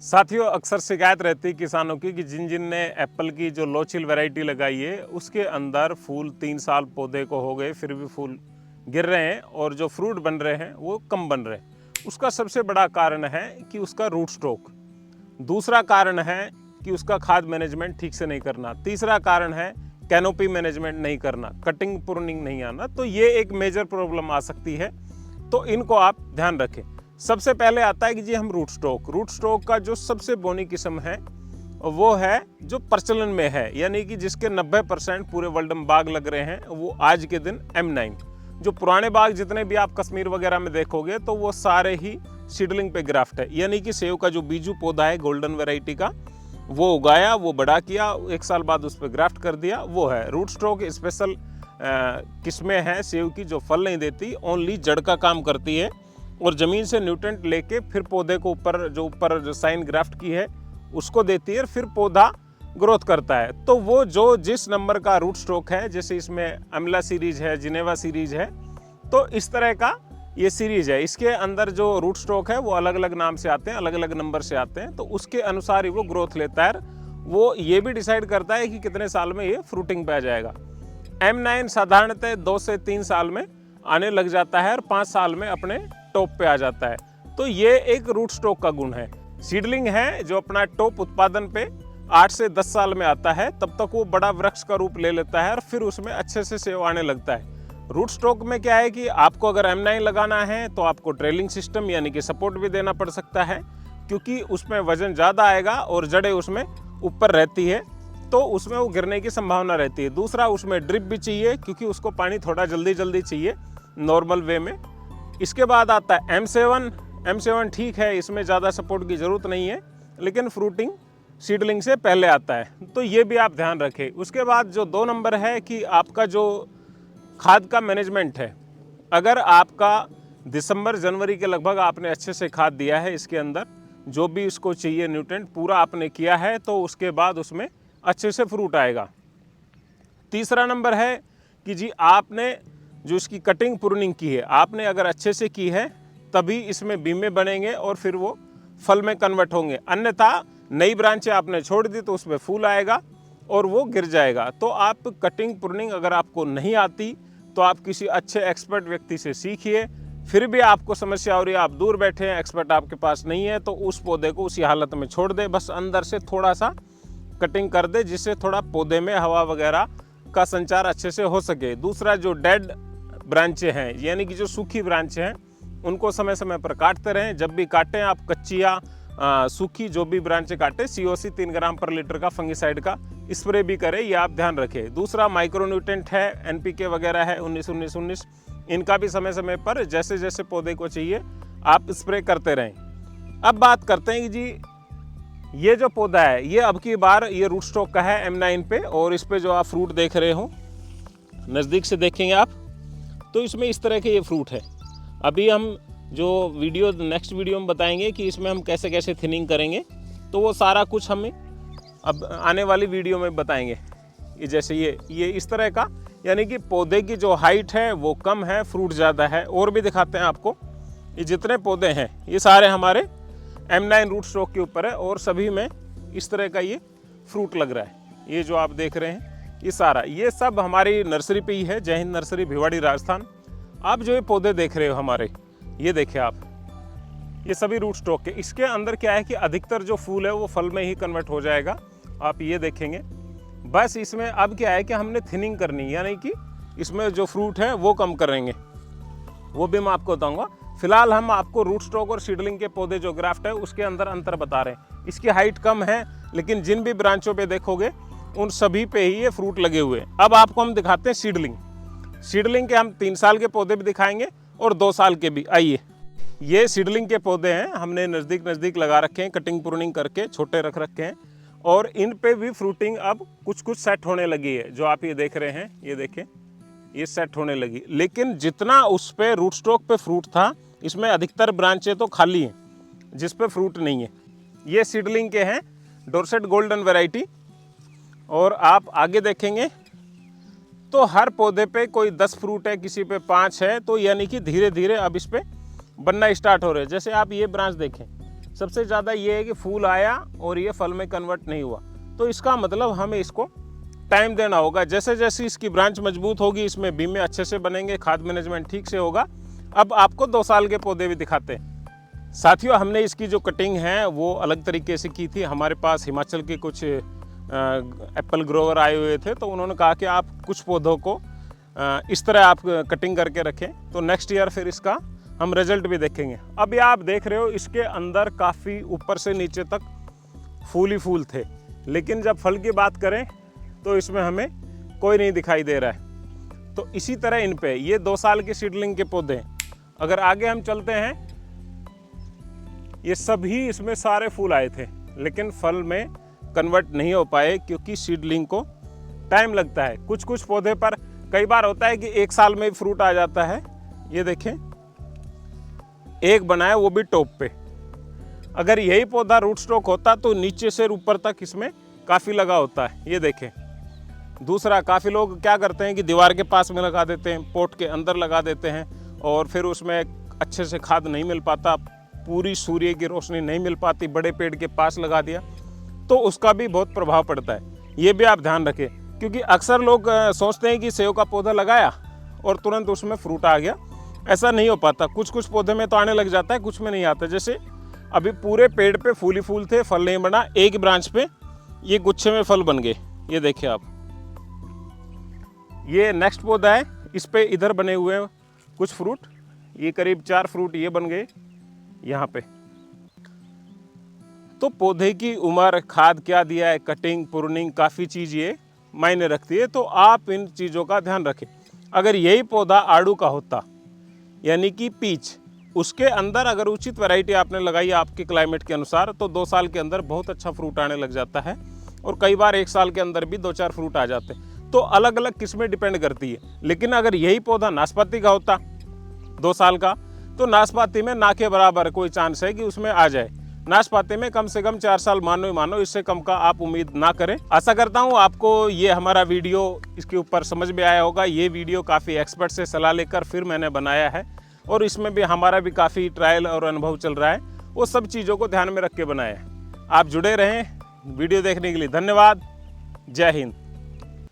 साथियों, अक्सर शिकायत रहती है किसानों की कि जिन जिन ने एप्पल की जो लो चिल वैरायटी लगाई है उसके अंदर फूल 3 साल पौधे को हो गए फिर भी फूल गिर रहे हैं और जो फ्रूट बन रहे हैं वो कम बन रहे हैं। उसका सबसे बड़ा कारण है कि उसका रूट स्टॉक। दूसरा कारण है कि उसका खाद मैनेजमेंट ठीक से नहीं करना। तीसरा कारण है कैनोपी मैनेजमेंट नहीं करना, कटिंग प्रूनिंग नहीं आना। तो ये एक मेजर प्रॉब्लम आ सकती है, तो इनको आप ध्यान रखें। सबसे पहले आता है कि जी हम रूट स्टॉक का जो सबसे बोनी किस्म है वो है जो प्रचलन में है, यानी कि जिसके 90% पूरे वर्ल्ड में बाग लग रहे हैं, वो आज के दिन M9। जो पुराने बाग जितने भी आप कश्मीर वगैरह में देखोगे तो वो सारे ही सीडलिंग पे ग्राफ्ट है, यानी कि सेव का जो बीजू पौधा है गोल्डन वैरायटी का, वो उगाया, वो बड़ा किया, 1 साल बाद उस पर ग्राफ्ट कर दिया, वो है रूट स्टॉक। स्पेशल किस्में हैं सेव की जो फल नहीं देती, ओनली जड़ का काम करती है और ज़मीन से न्यूट्रेंट लेके फिर पौधे को ऊपर जो साइन ग्राफ्ट की है उसको देती है, फिर पौधा ग्रोथ करता है। तो वो जो जिस नंबर का रूट स्टॉक है, जैसे इसमें अमला सीरीज है, जिनेवा सीरीज है, तो इस तरह का ये सीरीज है। इसके अंदर जो रूट स्टॉक है वो अलग अलग नाम से आते हैं, अलग अलग नंबर से आते हैं, तो उसके अनुसार ही वो ग्रोथ लेता है। वो ये भी डिसाइड करता है कि कितने साल में ये फ्रूटिंग पे आ जाएगा। M9 साधारणतः 2 से 3 साल में आने लग जाता है और 5 साल में अपने टॉप पे आ जाता है। तो ये एक रूट स्टॉक का गुण है। सीडलिंग है जो अपना टॉप उत्पादन पे 8 से 10 साल में आता है, तब तक वो बड़ा वृक्ष का रूप ले लेता है और फिर उसमें अच्छे से सेव आने लगता है। रूट स्टॉक में क्या है कि आपको अगर M9 लगाना है तो आपको ट्रेलिंग सिस्टम यानी कि सपोर्ट भी देना पड़ सकता है, क्योंकि उसमें वजन ज़्यादा आएगा और जड़ें उसमें ऊपर रहती है, तो उसमें वो गिरने की संभावना रहती है। दूसरा, उसमें ड्रिप भी चाहिए, क्योंकि उसको पानी थोड़ा जल्दी जल्दी चाहिए नॉर्मल वे में। इसके बाद आता है M7 ठीक है, इसमें ज़्यादा सपोर्ट की ज़रूरत नहीं है, लेकिन फ्रूटिंग सीडलिंग से पहले आता है, तो ये भी आप ध्यान रखें। उसके बाद जो 2 नंबर है कि आपका जो खाद का मैनेजमेंट है, अगर आपका दिसंबर जनवरी के लगभग आपने अच्छे से खाद दिया है, इसके अंदर जो भी इसको चाहिए न्यूट्रेंट पूरा आपने किया है, तो उसके बाद उसमें अच्छे से फ्रूट आएगा। तीसरा नंबर है कि जी आपने जो इसकी कटिंग प्रूनिंग की है, आपने अगर अच्छे से की है तभी इसमें बीमे बनेंगे और फिर वो फल में कन्वर्ट होंगे। अन्यथा नई ब्रांचें आपने छोड़ दी तो उसमें फूल आएगा और वो गिर जाएगा। तो आप कटिंग प्रूनिंग अगर आपको नहीं आती तो आप किसी अच्छे एक्सपर्ट व्यक्ति से सीखिए। फिर भी आपको समस्या हो रही है, आप दूर बैठे हैं, एक्सपर्ट आपके पास नहीं है, तो उस पौधे को उसी हालत में छोड़ दे, बस अंदर से थोड़ा सा कटिंग कर दे, जिससे थोड़ा पौधे में हवा वगैरह का संचार अच्छे से हो सके। दूसरा, जो डेड ब्रांचें हैं यानी कि जो सूखी ब्रांचें हैं, उनको समय समय पर काटते रहें। जब भी काटें आप कच्ची या सूखी जो भी ब्रांचें काटें, COC 3 ग्राम पर लीटर का फंगिसाइड का स्प्रे भी करें, ये आप ध्यान रखें। दूसरा, माइक्रोन्यूट्रेंट है, NPK वगैरह है 19-19-19, इनका भी समय समय पर जैसे जैसे पौधे को चाहिए आप स्प्रे करते रहें। अब बात करते हैं कि जी ये जो पौधा है ये अब की बार ये रूट स्टॉक का है M9 पे, और इस पे जो आप फ्रूट देख रहे हो, नज़दीक से देखेंगे आप तो इसमें इस तरह के ये फ्रूट है। अभी हम जो नेक्स्ट वीडियो में बताएंगे कि इसमें हम कैसे कैसे थिनिंग करेंगे, तो वो सारा कुछ हमें अब आने वाली वीडियो में बताएंगे। ये जैसे ये इस तरह का, यानी कि पौधे की जो हाइट है वो कम है, फ्रूट ज़्यादा है। और भी दिखाते हैं आपको, ये जितने पौधे हैं ये सारे हमारे M9 रूट स्टॉक के ऊपर है और सभी में इस तरह का ये फ्रूट लग रहा है। ये जो आप देख रहे हैं ये सारा, ये सब हमारी नर्सरी पे ही है, जय हिंद नर्सरी, भिवाड़ी, राजस्थान। आप जो ये पौधे देख रहे हो हमारे, ये देखिए आप, ये सभी रूट स्टॉक के। इसके अंदर क्या है कि अधिकतर जो फूल है वो फल में ही कन्वर्ट हो जाएगा, आप ये देखेंगे। बस इसमें अब क्या है कि हमने थिनिंग करनी, यानी कि इसमें जो फ्रूट है वो कम करेंगे, वो भी मैं आपको बताऊंगा। फिलहाल हम आपको रूट स्टॉक और सीडलिंग के पौधे जो ग्राफ्ट है उसके अंदर अंतर बता रहे हैं। इसकी हाइट कम है, लेकिन जिन भी ब्रांचों पे देखोगे उन सभी पे ही ये फ्रूट लगे हुए हैं। अब आपको हम दिखाते हैं सीडलिंग के हम 3 साल के पौधे भी दिखाएंगे और 2 साल के भी। आइए, ये सीडलिंग के पौधे हैं, हमने नज़दीक लगा रखे हैं, कटिंग प्रूनिंग करके छोटे रख रखे हैं, और इन पे भी फ्रूटिंग अब कुछ सेट होने लगी है। जो आप ये देख रहे हैं, ये देखें, ये सेट होने लगी। लेकिन जितना उस पे रूट स्टॉक पे फ्रूट था, इसमें अधिकतर ब्रांचें तो खाली हैं जिस पे फ्रूट नहीं है। ये सीडलिंग के हैं, डोरसेट गोल्डन वैरायटी। और आप आगे देखेंगे तो हर पौधे पे कोई 10 फ्रूट है, किसी पे 5 है, तो यानी कि धीरे धीरे अब इस पे बनना स्टार्ट हो रहे हैं। जैसे आप ये ब्रांच देखें, सबसे ज़्यादा ये है कि फूल आया और ये फल में कन्वर्ट नहीं हुआ। तो इसका मतलब हमें इसको टाइम देना होगा। जैसे जैसे इसकी ब्रांच मजबूत होगी, इसमें बीमे अच्छे से बनेंगे, खाद मैनेजमेंट ठीक से होगा। अब आपको 2 साल के पौधे भी दिखाते हैं। साथियों, हमने इसकी जो कटिंग है वो अलग तरीके से की थी। हमारे पास हिमाचल के कुछ एप्पल ग्रोवर आए हुए थे, तो उन्होंने कहा कि आप कुछ पौधों को इस तरह आप कटिंग करके रखें, तो नेक्स्ट ईयर फिर इसका हम रिजल्ट भी देखेंगे। अब ये आप देख रहे हो, इसके अंदर काफ़ी ऊपर से नीचे तक फूल ही फूल थे, लेकिन जब फल की बात करें तो इसमें हमें कोई नहीं दिखाई दे रहा है। तो इसी तरह इन पे ये 2 साल के सीडलिंग के पौधे हैं। अगर आगे हम चलते हैं, ये सभी इसमें सारे फूल आए थे, लेकिन फल में कन्वर्ट नहीं हो पाए क्योंकि सीडलिंग को टाइम लगता है। कुछ कुछ पौधे पर कई बार होता है कि 1 साल में फ्रूट आ जाता है। ये देखें, एक बना है वो भी टॉप पे। अगर यही पौधा रूट स्टॉक होता तो नीचे से ऊपर तक इसमें काफ़ी लगा होता है। ये देखें। दूसरा, काफ़ी लोग क्या करते हैं कि दीवार के पास में लगा देते हैं, पोट के अंदर लगा देते हैं, और फिर उसमें अच्छे से खाद नहीं मिल पाता, पूरी सूर्य की रोशनी नहीं मिल पाती, बड़े पेड़ के पास लगा दिया तो उसका भी बहुत प्रभाव पड़ता है। ये भी आप ध्यान रखें, क्योंकि अक्सर लोग सोचते हैं कि सेव का पौधा लगाया और तुरंत उसमें फ्रूट आ गया। ऐसा नहीं हो पाता। कुछ कुछ पौधे में तो आने लग जाता है, कुछ में नहीं आता। जैसे अभी पूरे पेड़ पे फूल ही फूल थे, फल नहीं बना। एक ब्रांच पे ये गुच्छे में फल बन गए। ये देखिए आप, ये नेक्स्ट पौधा है, इस पे इधर बने हुए हैं कुछ फ्रूट। ये करीब 4 फ्रूट ये बन गए यहाँ पे। तो पौधे की उम्र, खाद क्या दिया है, कटिंग, प्रूनिंग, काफ़ी चीज़ ये मायने रखती है। तो आप इन चीज़ों का ध्यान रखें। अगर यही पौधा आड़ू का होता, यानी कि पीच, उसके अंदर अगर उचित वैरायटी आपने लगाई आपके क्लाइमेट के अनुसार, तो 2 साल के अंदर बहुत अच्छा फ्रूट आने लग जाता है। और कई बार 1 साल के अंदर भी 2-4 फ्रूट आ जाते हैं। तो अलग अलग किस्में डिपेंड करती है। लेकिन अगर यही पौधा नाशपाती का होता 2 साल का, तो नाशपाती में ना के बराबर कोई चांस है कि उसमें आ जाए। नाशपाती में कम से कम 4 साल मानो ही मानो, इससे कम का आप उम्मीद ना करें। आशा करता हूँ आपको ये हमारा वीडियो इसके ऊपर समझ में आया होगा। ये वीडियो काफ़ी एक्सपर्ट से सलाह लेकर फिर मैंने बनाया है, और इसमें भी हमारा भी काफ़ी ट्रायल और अनुभव चल रहा है। वो सब चीज़ों को ध्यान में रख के बनाया है। आप जुड़े रहें। वीडियो देखने के लिए धन्यवाद। जय हिंद।